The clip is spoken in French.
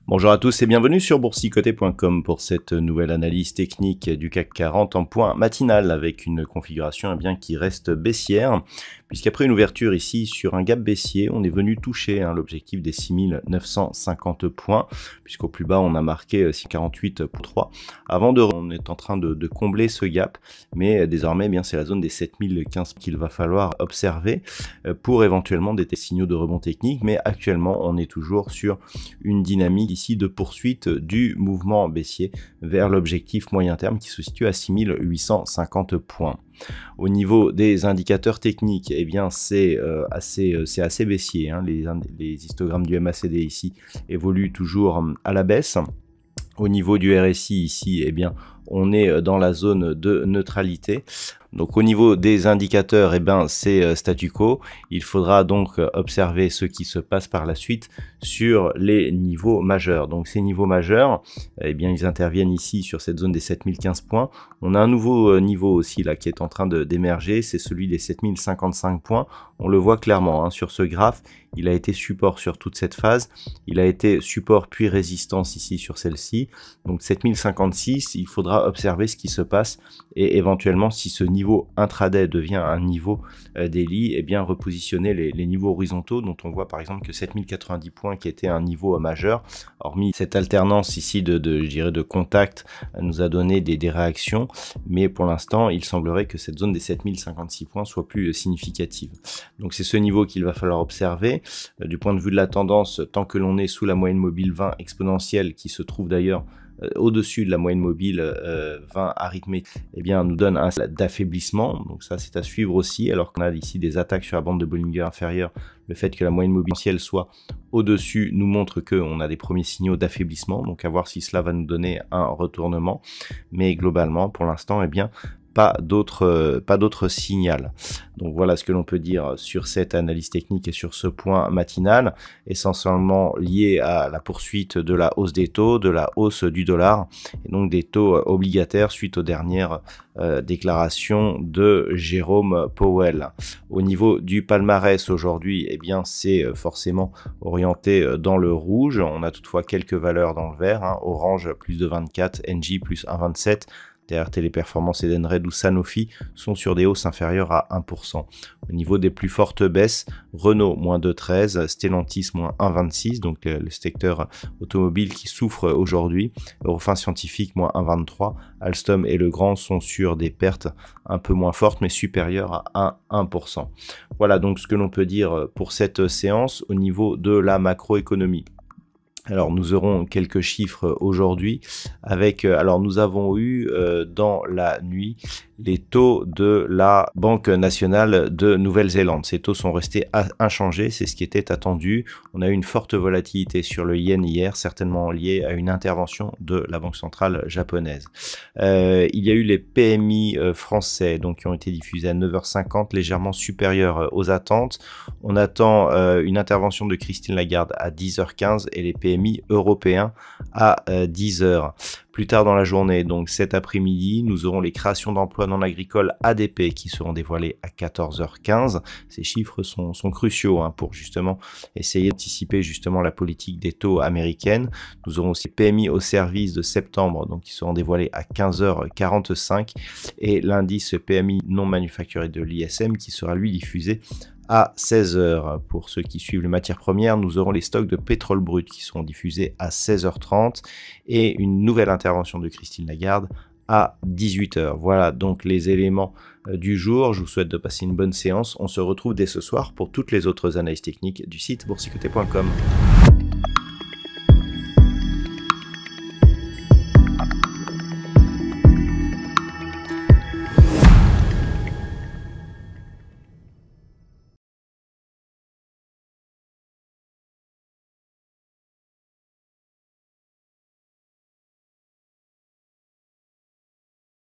Bonjour à tous et bienvenue sur boursicoté.com pour cette nouvelle analyse technique du CAC 40 en point matinal avec une configuration qui reste baissière, puisqu'après une ouverture ici sur un gap baissier, on est venu toucher l'objectif des 6950 points, puisqu'au plus bas on a marqué 648.3. On est en train de combler ce gap, mais désormais c'est la zone des 7015 qu'il va falloir observer pour éventuellement des signaux de rebond technique, mais actuellement on est toujours sur une dynamique ici de poursuite du mouvement baissier vers l'objectif moyen terme qui se situe à 6850 points. Au niveau des indicateurs techniques, c'est assez baissier. Les histogrammes du MACD ici évoluent toujours à la baisse. Au niveau du RSI ici, on est dans la zone de neutralité. Donc au niveau des indicateurs, c'est statu quo. Il faudra donc observer ce qui se passe par la suite sur les niveaux majeurs. Donc ces niveaux majeurs, ils interviennent ici sur cette zone des 7015 points. On a un nouveau niveau aussi là qui est en train d'émerger, c'est celui des 7055 points. On le voit clairement sur ce graphe. Il a été support sur toute cette phase. Il a été support puis résistance ici sur celle-ci. Donc 7056, il faudra observer ce qui se passe et éventuellement si ce niveau intraday devient un niveau daily, repositionner les niveaux horizontaux dont on voit par exemple que 7090 points qui était un niveau majeur, hormis cette alternance ici de contact nous a donné des réactions, mais pour l'instant il semblerait que cette zone des 7056 points soit plus significative. Donc c'est ce niveau qu'il va falloir observer. Du point de vue de la tendance, tant que l'on est sous la moyenne mobile 20 exponentielle qui se trouve d'ailleurs au-dessus de la moyenne mobile 20 arithmétique, nous donne un d'affaiblissement. Donc ça c'est à suivre aussi, alors qu'on a ici des attaques sur la bande de Bollinger inférieure. Le fait que la moyenne mobile soit au-dessus nous montre qu'on a des premiers signaux d'affaiblissement. Donc à voir si cela va nous donner un retournement. Mais globalement, pour l'instant, pas d'autre signal. Donc voilà ce que l'on peut dire sur cette analyse technique et sur ce point matinal, essentiellement lié à la poursuite de la hausse des taux, de la hausse du dollar et donc des taux obligataires suite aux dernières déclarations de Jérôme Powell. Au niveau du palmarès aujourd'hui, c'est forcément orienté dans le rouge. On a toutefois quelques valeurs dans le vert, Orange plus de 24, Engie plus 1,27, Téléperformance, Edenred ou Sanofi sont sur des hausses inférieures à 1%. Au niveau des plus fortes baisses, Renault moins 2,13, Stellantis moins 1,26, donc le secteur automobile qui souffre aujourd'hui, Eurofins Scientifique moins 1,23, Alstom et Legrand sont sur des pertes un peu moins fortes mais supérieures à 1%. Voilà donc ce que l'on peut dire pour cette séance au niveau de la macroéconomie. Alors nous aurons quelques chiffres aujourd'hui avec, nous avons eu dans la nuit les taux de la Banque nationale de Nouvelle-Zélande. Ces taux sont restés inchangés, c'est ce qui était attendu. On a eu une forte volatilité sur le yen hier, certainement liée à une intervention de la Banque centrale japonaise. Il y a eu les PMI français qui ont été diffusés à 9h50, légèrement supérieurs aux attentes. On attend une intervention de Christine Lagarde à 10h15 et les PMI européens à 10h. Plus tard dans la journée, donc cet après-midi, nous aurons les créations d'emplois non agricoles ADP qui seront dévoilées à 14h15. Ces chiffres sont cruciaux pour justement essayer d'anticiper la politique des taux américaines. Nous aurons aussi PMI au service de septembre, qui seront dévoilés à 15h45 et l'indice PMI non manufacturé de l'ISM qui sera lui diffusé à 16h. Pour ceux qui suivent les matières premières, nous aurons les stocks de pétrole brut qui seront diffusés à 16h30 et une nouvelle intervention de Christine Lagarde à 18h. Voilà donc les éléments du jour. Je vous souhaite de passer une bonne séance. On se retrouve dès ce soir pour toutes les autres analyses techniques du site boursicoté.com.